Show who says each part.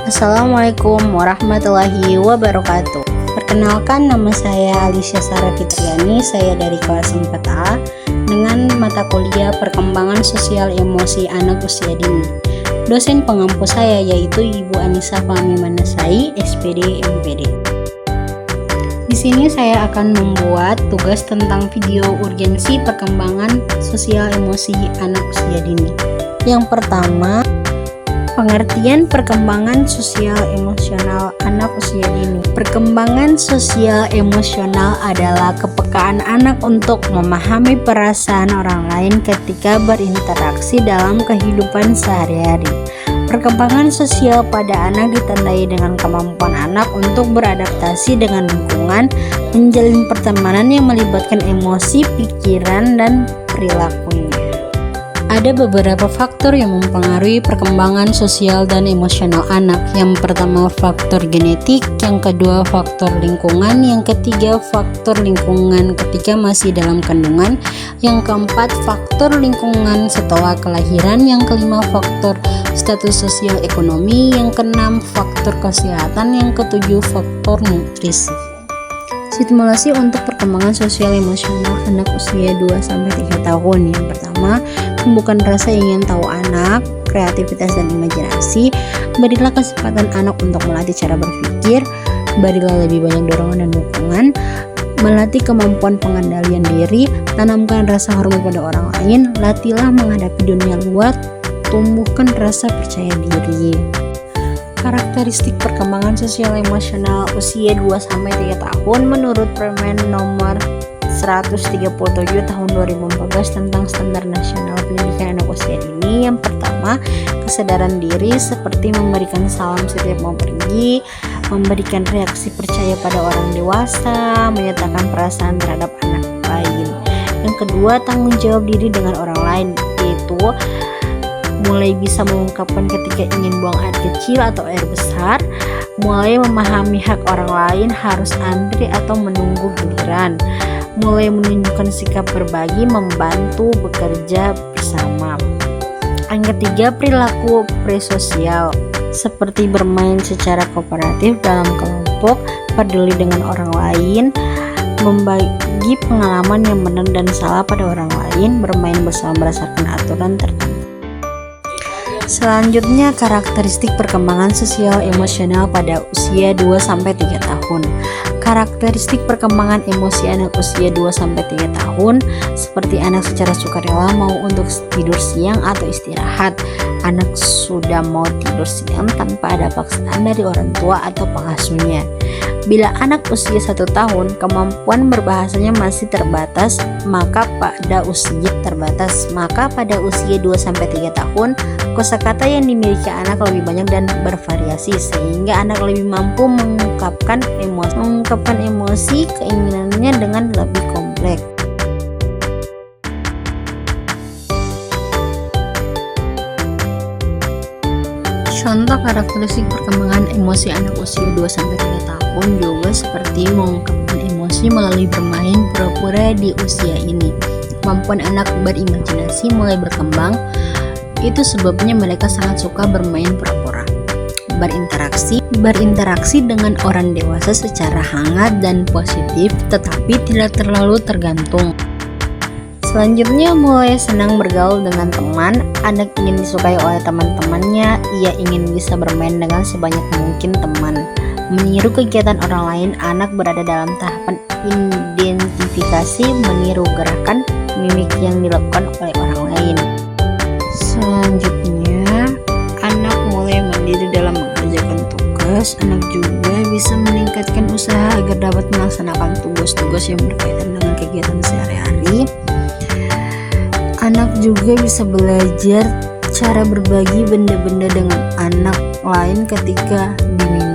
Speaker 1: Assalamualaikum warahmatullahi wabarakatuh. Perkenalkan, nama saya Alicia Sarah Fitriani. Saya dari kelas 4A dengan mata kuliah Perkembangan Sosial Emosi Anak Usia Dini. Dosen pengampu saya yaitu Ibu Anissa Fahmi Manasai, SPD MPD. Di sini saya akan membuat tugas tentang video urgensi perkembangan sosial emosi anak usia dini. Yang pertama, pengertian perkembangan sosial emosional anak usia dini. Perkembangan sosial emosional adalah kepekaan anak untuk memahami perasaan orang lain ketika berinteraksi dalam kehidupan sehari-hari. Perkembangan sosial pada anak ditandai dengan kemampuan anak untuk beradaptasi dengan lingkungan, menjalin pertemanan yang melibatkan emosi, pikiran, dan perilakunya. Ada beberapa faktor yang mempengaruhi perkembangan sosial dan emosional anak. Yang pertama, faktor genetik, yang kedua faktor lingkungan, yang ketiga faktor lingkungan ketika masih dalam kandungan, yang keempat faktor lingkungan setelah kelahiran, yang kelima faktor status sosial ekonomi, yang keenam faktor kesehatan, yang ketujuh faktor nutrisi. Stimulasi untuk perkembangan sosial emosional anak usia 2-3 tahun. Yang pertama, tumbuhkan rasa ingin tahu anak, kreativitas dan imajinasi. Berilah kesempatan anak untuk melatih cara berpikir. Berilah lebih banyak dorongan dan dukungan. Melatih kemampuan pengendalian diri. Tanamkan rasa hormat pada orang lain. Latihlah menghadapi dunia luar. Tumbuhkan rasa percaya diri. Karakteristik perkembangan sosial emosional usia 2-3 tahun menurut Permen nomor 137 tahun 2014 tentang Standar Nasional Pendidikan Anak Usia Dini. Yang pertama, kesadaran diri seperti memberikan salam setiap mau pergi, memberikan reaksi percaya pada orang dewasa, menyatakan perasaan terhadap anak lain. Yang kedua, tanggung jawab diri dengan orang lain, yaitu mulai bisa mengungkapkan ketika ingin buang air kecil atau air besar, mulai memahami hak orang lain, harus antri atau menunggu giliran, mulai menunjukkan sikap berbagi, membantu, bekerja bersama. Yang ketiga, perilaku presosial seperti bermain secara kooperatif dalam kelompok, peduli dengan orang lain, membagi pengalaman yang benar dan salah pada orang lain, bermain bersama berdasarkan aturan tertentu. Selanjutnya, karakteristik perkembangan sosial emosional pada usia 2-3 tahun. Karakteristik perkembangan emosi anak usia 2-3 tahun seperti anak secara sukarela mau untuk tidur siang atau istirahat. Anak sudah mau tidur siang tanpa ada paksaan dari orang tua atau pengasuhnya. Bila anak usia 1 tahun, kemampuan berbahasanya masih terbatas, maka pada usia 2-3 tahun, kosakata yang dimiliki anak lebih banyak dan bervariasi sehingga anak lebih mampu mengungkapkan emosi keinginannya dengan lebih kompleks. Contoh karakteristik perkembangan emosi anak usia 2-3 tahun juga seperti mengungkapkan emosi melalui bermain pura-pura di usia ini. Kemampuan anak berimajinasi mulai berkembang. Itu sebabnya mereka sangat suka bermain pura-pura. Berinteraksi dengan orang dewasa secara hangat dan positif, tetapi tidak terlalu tergantung. Selanjutnya, mulai senang bergaul dengan teman. Anak ingin disukai oleh teman-temannya. Ia ingin bisa bermain dengan sebanyak mungkin teman. Meniru kegiatan orang lain, anak berada dalam tahapan identifikasi, meniru gerakan mimik yang dilakukan oleh orang lain. Selanjutnya, anak mulai mandiri dalam mengerjakan tugas. Anak juga bisa meningkatkan usaha agar dapat melaksanakan tugas-tugas yang berkaitan dengan kegiatan sehari-hari. Anak juga bisa belajar cara berbagi benda-benda dengan anak lain ketika diminta.